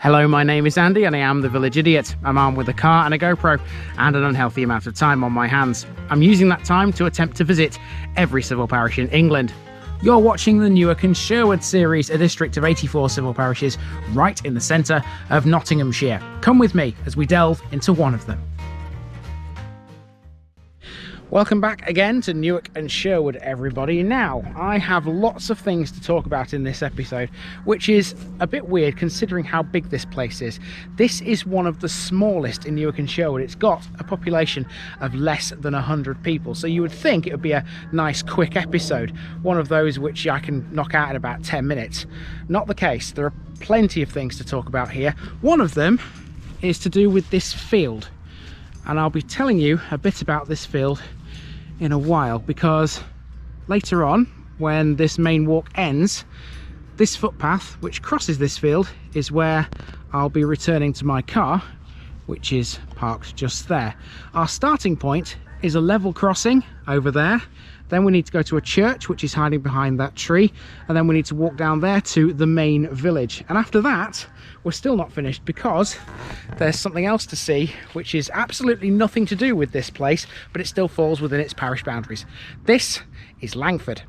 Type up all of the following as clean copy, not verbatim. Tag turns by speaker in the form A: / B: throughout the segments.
A: Hello, my name is Andy and I am the Village Idiot. I'm armed with a car and a GoPro and an unhealthy amount of time on my hands. I'm using that time to attempt to visit every civil parish in England. You're watching the Newark and Sherwood series, a district of 84 civil parishes right in the centre of Nottinghamshire. Come with me as we delve into one of them. Welcome back again to Newark and Sherwood, everybody. Now, I have lots of things to talk about in this episode, which is a bit weird considering how big this place is. This is one of the smallest in Newark and Sherwood. It's got a population of less than 100 people, so you would think it would be a nice quick episode, one of those which I can knock out in about 10 minutes. Not the case. There are plenty of things to talk about here. One of them is to do with this field, and I'll be telling you a bit about this field in a while, because later on, when this main walk ends, this footpath which crosses this field is where I'll be returning to my car, which is parked just there. Our starting point is a level crossing over there. Then we need to go to a church which is hiding behind that tree, and then we need to walk down there to the main village. And after that, we're still not finished because there's something else to see which is absolutely nothing to do with this place, but it still falls within its parish boundaries. This is Langford.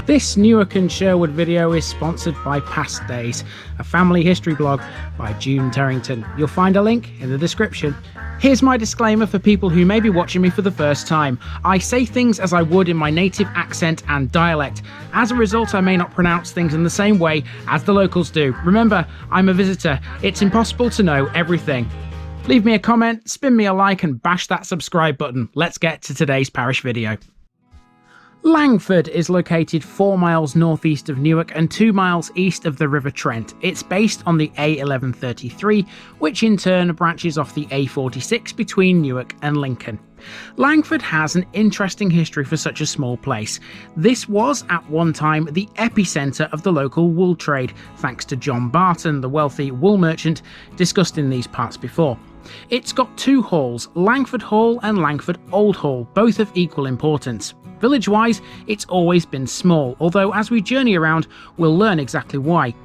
A: This Newark and Sherwood video is sponsored by Past Days, a family history blog by June Terrington. You'll find a link in the description. Here's my disclaimer for people who may be watching me for the first time. I say things as I would in my native accent and dialect. As a result, I may not pronounce things in the same way as the locals do. Remember, I'm a visitor. It's impossible to know everything. Leave me a comment, spin me a like, and bash that subscribe button. Let's get to today's parish video. Langford is located 4 miles northeast of Newark and 2 miles east of the River Trent. It's based on the A1133, which in turn branches off the A46 between Newark and Lincoln. Langford has an interesting history for such a small place. This was at one time the epicentre of the local wool trade, thanks to John Barton, the wealthy wool merchant discussed in these parts before. It's got two halls, Langford Hall and Langford Old Hall, both of equal importance. Village-wise, it's always been small, although as we journey around, we'll learn exactly why.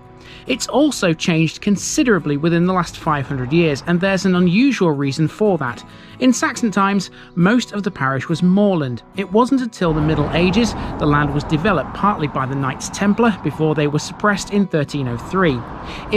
A: It's also changed considerably within the last 500 years, and there's an unusual reason for that. In Saxon times, most of the parish was moorland. It wasn't until the Middle Ages the land was developed partly by the Knights Templar before they were suppressed in 1303.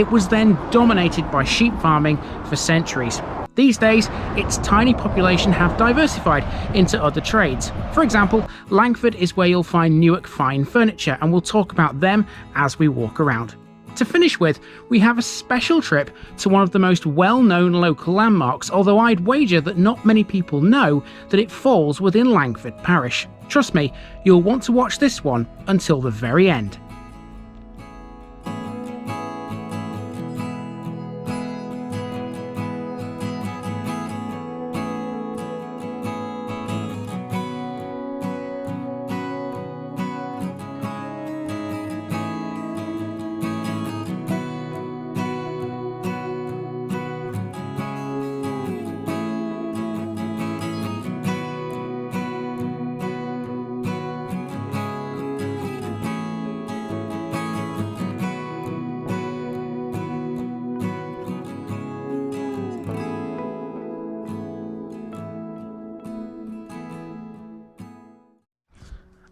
A: It was then dominated by sheep farming for centuries. These days, its tiny population have diversified into other trades. For example, Langford is where you'll find Newark Fine Furniture, and we'll talk about them as we walk around. To finish with, we have a special trip to one of the most well-known local landmarks, although I'd wager that not many people know that it falls within Langford Parish. Trust me, you'll want to watch this one until the very end.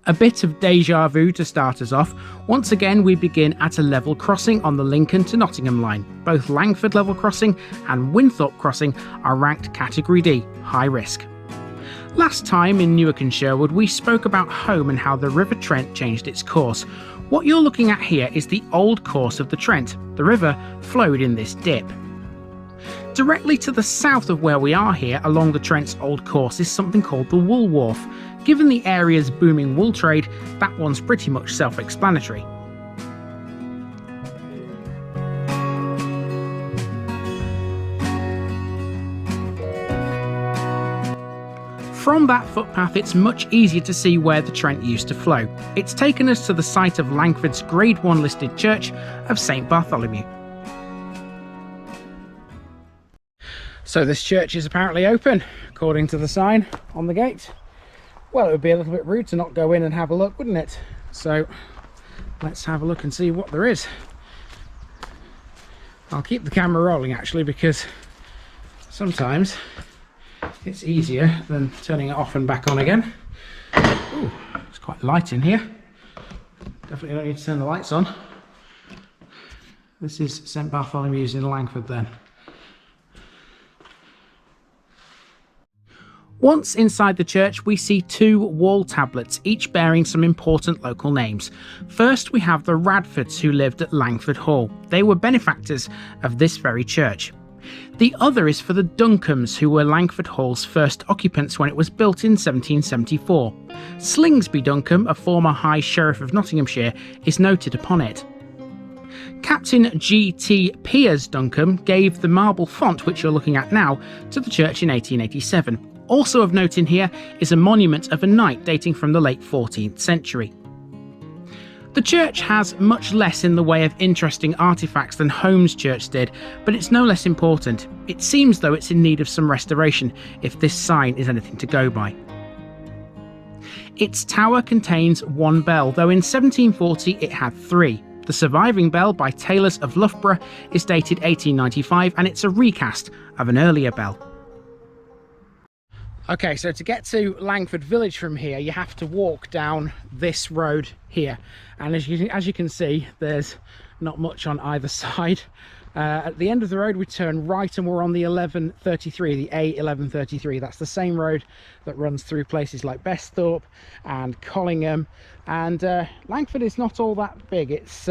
A: A bit of deja vu to start us off. Once again, we begin at a level crossing on the Lincoln to Nottingham line. Both Langford level crossing and Winthorpe crossing are ranked Category D, high risk. Last time in Newark and Sherwood, we spoke about home and how the River Trent changed its course. What you're looking at here is the old course of the Trent. The river flowed in this dip. Directly to the south of where we are here, along the Trent's old course, is something called the Wool Wharf. Given the area's booming wool trade, that one's pretty much self-explanatory. From that footpath, it's much easier to see where the Trent used to flow. It's taken us to the site of Langford's Grade 1 listed church of St Bartholomew. So this church is apparently open, according to the sign on the gate. Well, it would be a little bit rude to not go in and have a look, wouldn't it? So let's have a look and see what there is. I'll keep the camera rolling actually, because sometimes it's easier than turning it off and back on again. Ooh, it's quite light in here. Definitely don't need to turn the lights on. This is St Bartholomew's in Langford then. Once inside the church, we see two wall tablets, each bearing some important local names. First, we have the Radfords, who lived at Langford Hall. They were benefactors of this very church. The other is for the Duncombe, who were Langford Hall's first occupants when it was built in 1774. Slingsby Duncombe, a former High Sheriff of Nottinghamshire, is noted upon it. Captain G.T. Piers Duncombe gave the marble font, which you're looking at now, to the church in 1887. Also of note in here is a monument of a knight dating from the late 14th century. The church has much less in the way of interesting artefacts than Holmes Church did, but it's no less important. It seems though it's in need of some restoration, if this sign is anything to go by. Its tower contains one bell, though in 1740 it had three. The surviving bell by Taylors of Loughborough is dated 1895, and it's a recast of an earlier bell. Okay, so to get to Langford village from here, you have to walk down this road here, and as you can see, there's not much on either side. At the end of the road we turn right and we're on the 1133, the A1133. That's the same road that runs through places like Besthorpe and Collingham, and Langford is not all that big. It's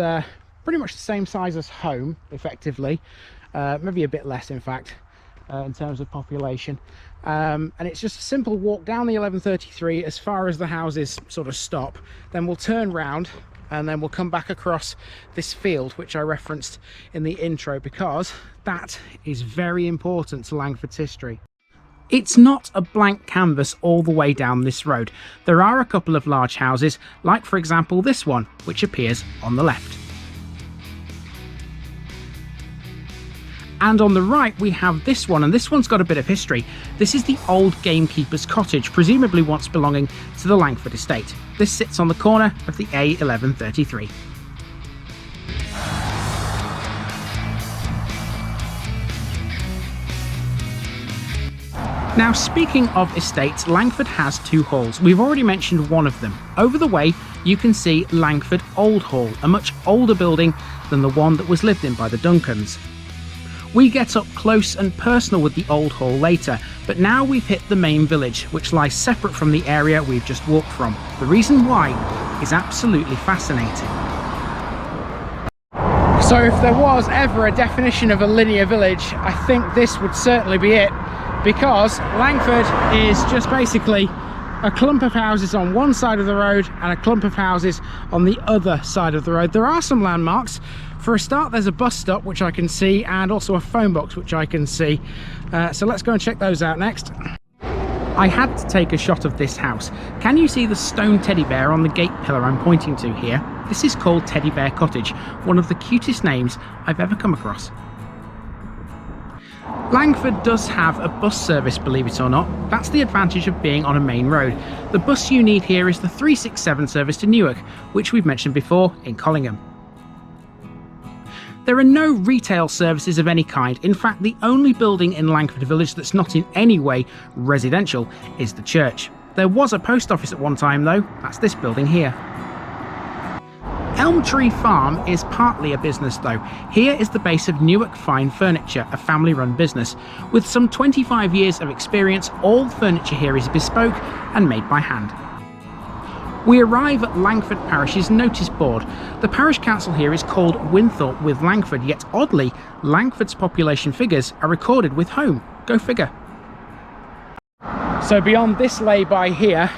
A: pretty much the same size as Home, effectively, maybe a bit less in fact, in terms of population. And it's just a simple walk down the 1133 as far as the houses sort of stop. Then we'll turn round and then we'll come back across this field, which I referenced in the intro, because that is very important to Langford's history. It's not a blank canvas all the way down this road. There are a couple of large houses, like for example this one, which appears on the left. And on the right we have this one, and this one's got a bit of history. This is the old gamekeeper's cottage, presumably once belonging to the Langford estate. This sits on the corner of the A1133. Now, speaking of estates, Langford has two halls. We've already mentioned one of them. Over the way you can see Langford Old Hall, a much older building than the one that was lived in by the Duncans. We get up close and personal with the Old Hall later, but now we've hit the main village, which lies separate from the area we've just walked from. The reason why is absolutely fascinating. So if there was ever a definition of a linear village, I think this would certainly be it, because Langford is just basically a clump of houses on one side of the road and a clump of houses on the other side of the road. There are some landmarks. For a start, there's a bus stop which I can see, and also a phone box which I can see. So let's go and check those out next. I had to take a shot of this house. Can you see the stone teddy bear on the gate pillar I'm pointing to here? This is called Teddy Bear Cottage, one of the cutest names I've ever come across. Langford does have a bus service, believe it or not. That's the advantage of being on a main road. The bus you need here is the 367 service to Newark, which we've mentioned before in Collingham. There are no retail services of any kind. In fact, the only building in Langford village that's not in any way residential is the church. There was a post office at one time though. That's this building here. Elm Tree Farm is partly a business though. Here is the base of Newark Fine Furniture, a family-run business. With some 25 years of experience, all furniture here is bespoke and made by hand. We arrive at Langford Parish's notice board. The parish council here is called Winthorpe with Langford, yet oddly, Langford's population figures are recorded with Home. Go figure. So beyond this lay-by here,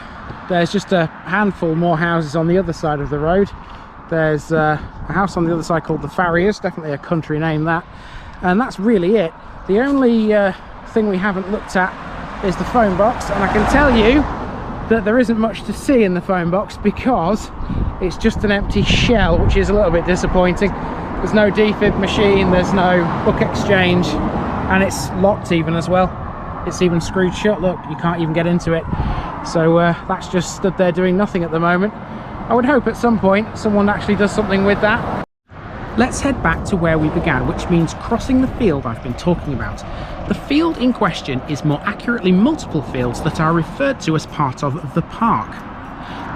A: there's just a handful more houses on the other side of the road. There's a house on the other side called the Farriers, definitely a country name that. And that's really it. The only thing we haven't looked at is the phone box, and I can tell you that there isn't much to see in the phone box because it's just an empty shell, which is a little bit disappointing. There's no defib machine, there's no book exchange, and it's locked even as well. It's even screwed shut, look, you can't even get into it. So that's just stood there doing nothing at the moment. I would hope at some point someone actually does something with that. Let's head back to where we began, which means crossing the field I've been talking about. The field in question is more accurately multiple fields that are referred to as part of the park.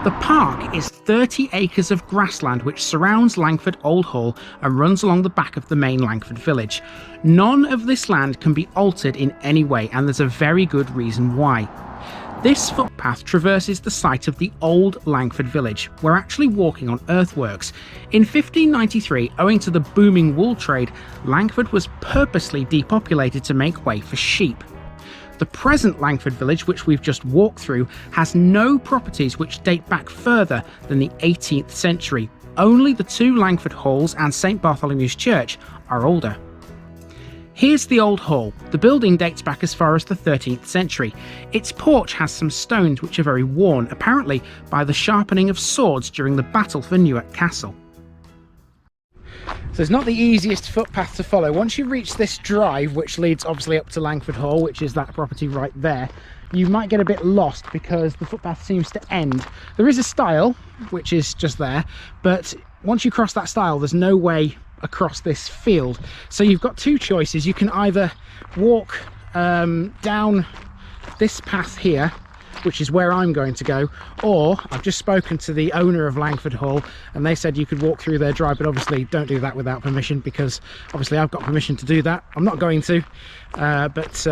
A: The park is 30 acres of grassland which surrounds Langford Old Hall and runs along the back of the main Langford village. None of this land can be altered in any way, and there's a very good reason why. This footpath traverses the site of the old Langford village. We're actually walking on earthworks. In 1593, owing to the booming wool trade, Langford was purposely depopulated to make way for sheep. The present Langford village, which we've just walked through, has no properties which date back further than the 18th century. Only the two Langford halls and St Bartholomew's Church are older. Here's the old hall. The building dates back as far as the 13th century. Its porch has some stones which are very worn, apparently by the sharpening of swords during the battle for Newark Castle. So it's not the easiest footpath to follow. Once you reach this drive, which leads obviously up to Langford Hall, which is that property right there, you might get a bit lost because the footpath seems to end. There is a stile, which is just there, but once you cross that stile, there's no way across this field. So you've got two choices. You can either walk down this path here, which is where I'm going to go, or I've just spoken to the owner of Langford Hall and they said you could walk through their drive, but obviously don't do that without permission, because obviously I've got permission to do that. I'm not going to, but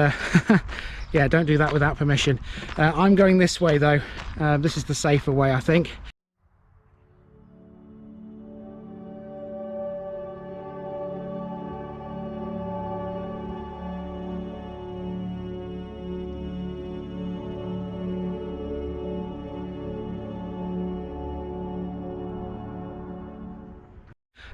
A: yeah, don't do that without permission. I'm going this way though. This is the safer way, I think.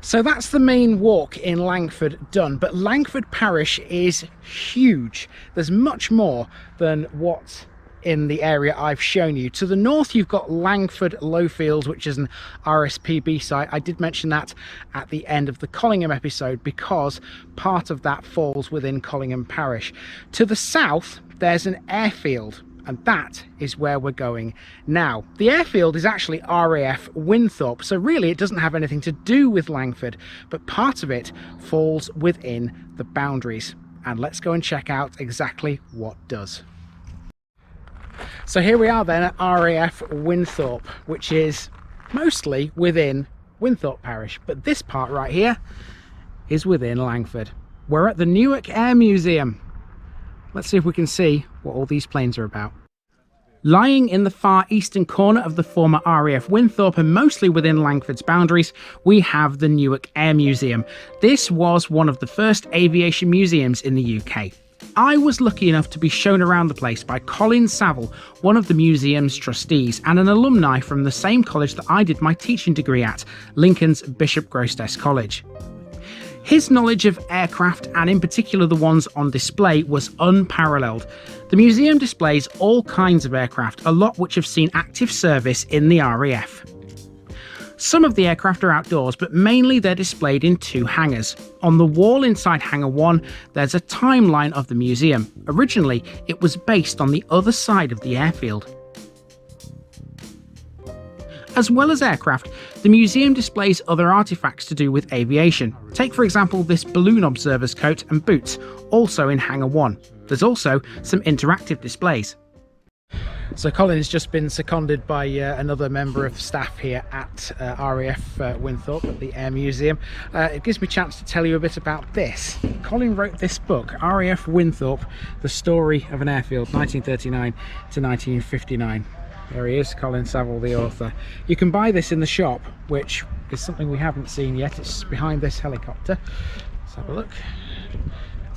A: So that's the main walk in Langford done, but Langford Parish is huge. There's much more than what's in the area I've shown you. To the north you've got Langford Lowfields, which is an RSPB site. I did mention that at the end of the Collingham episode because part of that falls within Collingham Parish. To the south there's an airfield, and that is where we're going now. The airfield is actually RAF Winthorpe, so really it doesn't have anything to do with Langford, but part of it falls within the boundaries. And let's go and check out exactly what does. So here we are then at RAF Winthorpe, which is mostly within Winthorpe Parish, but this part right here is within Langford. We're at the Newark Air Museum. Let's see if we can see what all these planes are about. Lying in the far eastern corner of the former RAF Winthorpe and mostly within Langford's boundaries, we have the Newark Air Museum. This was one of the first aviation museums in the UK. I was lucky enough to be shown around the place by Colin Saville, one of the museum's trustees and an alumni from the same college that I did my teaching degree at, Lincoln's Bishop Grosseteste College. His knowledge of aircraft, and in particular the ones on display, was unparalleled. The museum displays all kinds of aircraft, a lot which have seen active service in the RAF. Some of the aircraft are outdoors, but mainly they're displayed in two hangars. On the wall inside Hangar 1, there's a timeline of the museum. Originally, it was based on the other side of the airfield. As well as aircraft, the museum displays other artifacts to do with aviation. Take for example this balloon observer's coat and boots, also in Hangar 1. There's also some interactive displays. So Colin has just been seconded by another member of staff here at RAF Winthorpe at the Air Museum. It gives me a chance to tell you a bit about this. Colin wrote this book, RAF Winthorpe, The Story of an Airfield, 1939 to 1959. There he is, Colin Saville, the author. You can buy this in the shop, which is something we haven't seen yet. It's behind this helicopter. Let's have a look.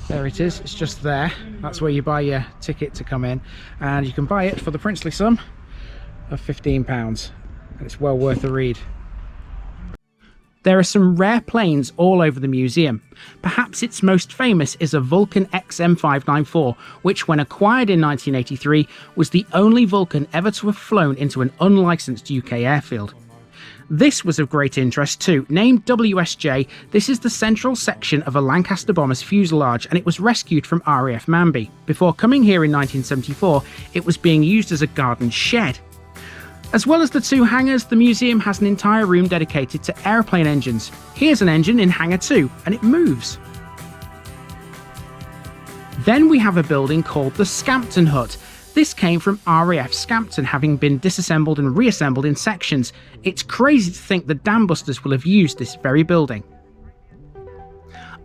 A: There it is, it's just there. That's where you buy your ticket to come in, and you can buy it for the princely sum of £15, and it's well worth a read. There are some rare planes all over the museum. Perhaps its most famous is a Vulcan XM594, which when acquired in 1983 was the only Vulcan ever to have flown into an unlicensed UK airfield. This was of great interest too. Named WSJ, this is the central section of a Lancaster bomber's fuselage, and it was rescued from RAF Manby. Before coming here in 1974, it was being used as a garden shed. As well as the two hangars, the museum has an entire room dedicated to aeroplane engines. Here's an engine in Hangar 2, and it moves. Then we have a building called the Scampton Hut. This came from RAF Scampton, having been disassembled and reassembled in sections. It's crazy to think the dam busters will have used this very building.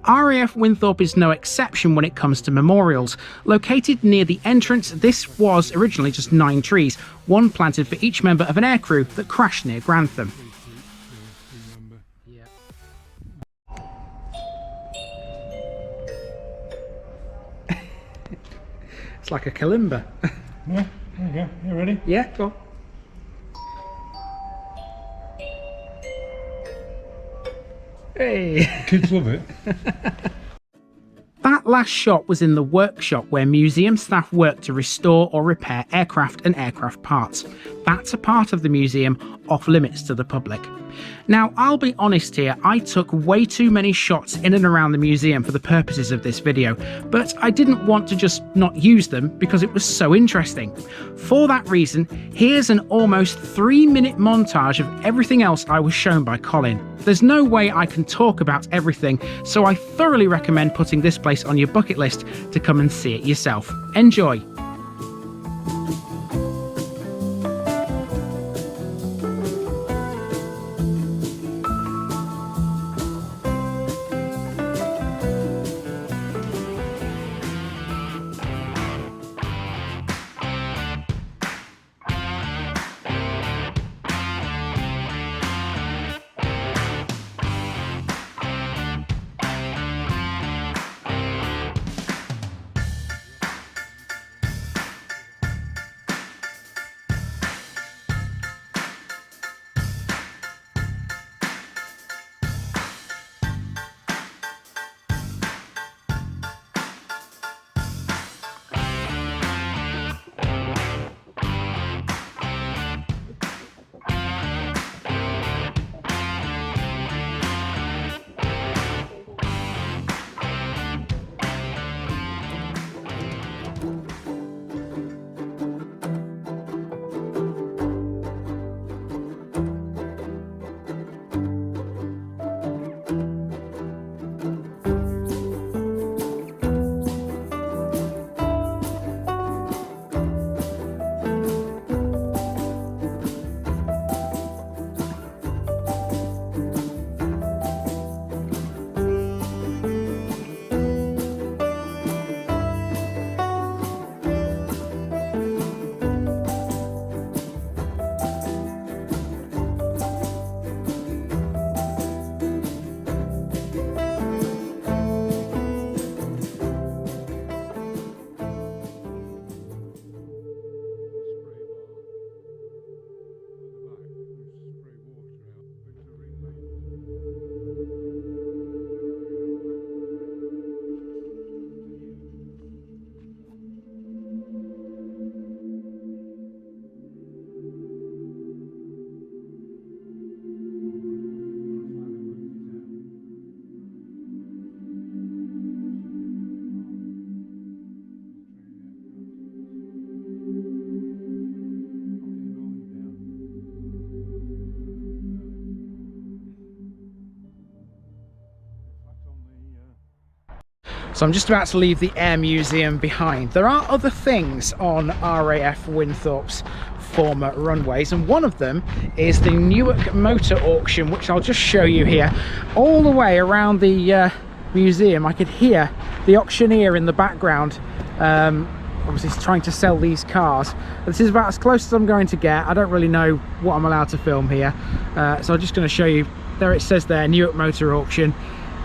A: RAF Winthorpe is no exception when it comes to memorials. Located near the entrance, this was originally just 9 trees, one planted for each member of an aircrew that crashed near Grantham. It's like a kalimba.
B: Yeah, there you go. You ready?
A: Yeah, go on. Hey!
B: Kids love it.
A: That last shot was in the workshop where museum staff work to restore or repair aircraft and aircraft parts. That's a part of the museum off limits to the public. Now, I'll be honest here, I took way too many shots in and around the museum for the purposes of this video, but I didn't want to just not use them because it was so interesting. For that reason, here's an almost 3-minute montage of everything else I was shown by Colin. There's no way I can talk about everything, so I thoroughly recommend putting this place on your bucket list to come and see it yourself. Enjoy! So I'm just about to leave the Air Museum behind. There are other things on RAF Winthorpe's former runways, and one of them is the Newark Motor Auction, which I'll just show you here. All the way around the museum I could hear the auctioneer in the background. Obviously he's trying to sell these cars. This is about as close as I'm going to get. I don't really know what I'm allowed to film here, so I'm just going to show you. There it says there, Newark Motor Auction,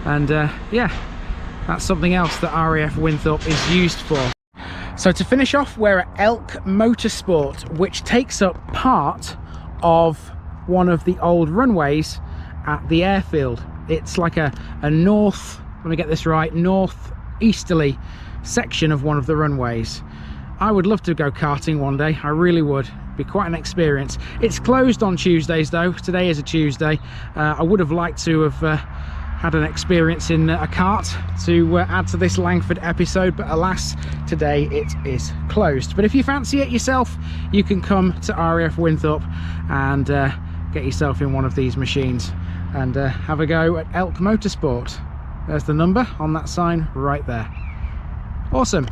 A: and yeah, that's something else that RAF Winthorpe is used for. So to finish off, we're at Elk Motorsport, which takes up part of one of the old runways, at the airfield. It's like a north, let me get this right, north-easterly section of one of the runways. I would love to go karting one day, I really would. Be quite an experience. It's closed on Tuesdays though. Today is a Tuesday. I would have liked to have had an experience in a kart to add to this Langford episode, but alas, today it is closed. But if you fancy it yourself, you can come to RAF Winthrop and get yourself in one of these machines and have a go at Elk Motorsport. There's the number on that sign right there. Awesome.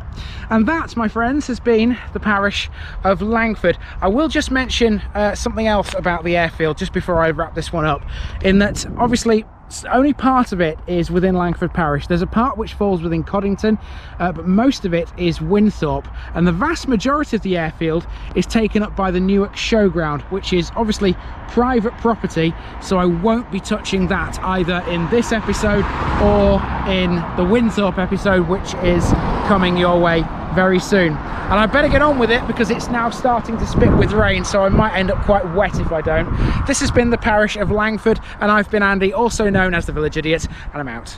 A: And that, my friends, has been the parish of Langford. I will just mention something else about the airfield just before I wrap this one up, in that obviously only part of it is within Langford parish. There's a part which falls within Coddington, but most of it is Winthrop, and the vast majority of the airfield is taken up by the Newark Showground, which is obviously private property, so I won't be touching that either in this episode or in the Winthrop episode, which is coming your way very soon. And I better get on with it because it's now starting to spit with rain, so I might end up quite wet if I don't. This has been the parish of Langford, and I've been Andy, also known as the Village Idiot, and I'm out.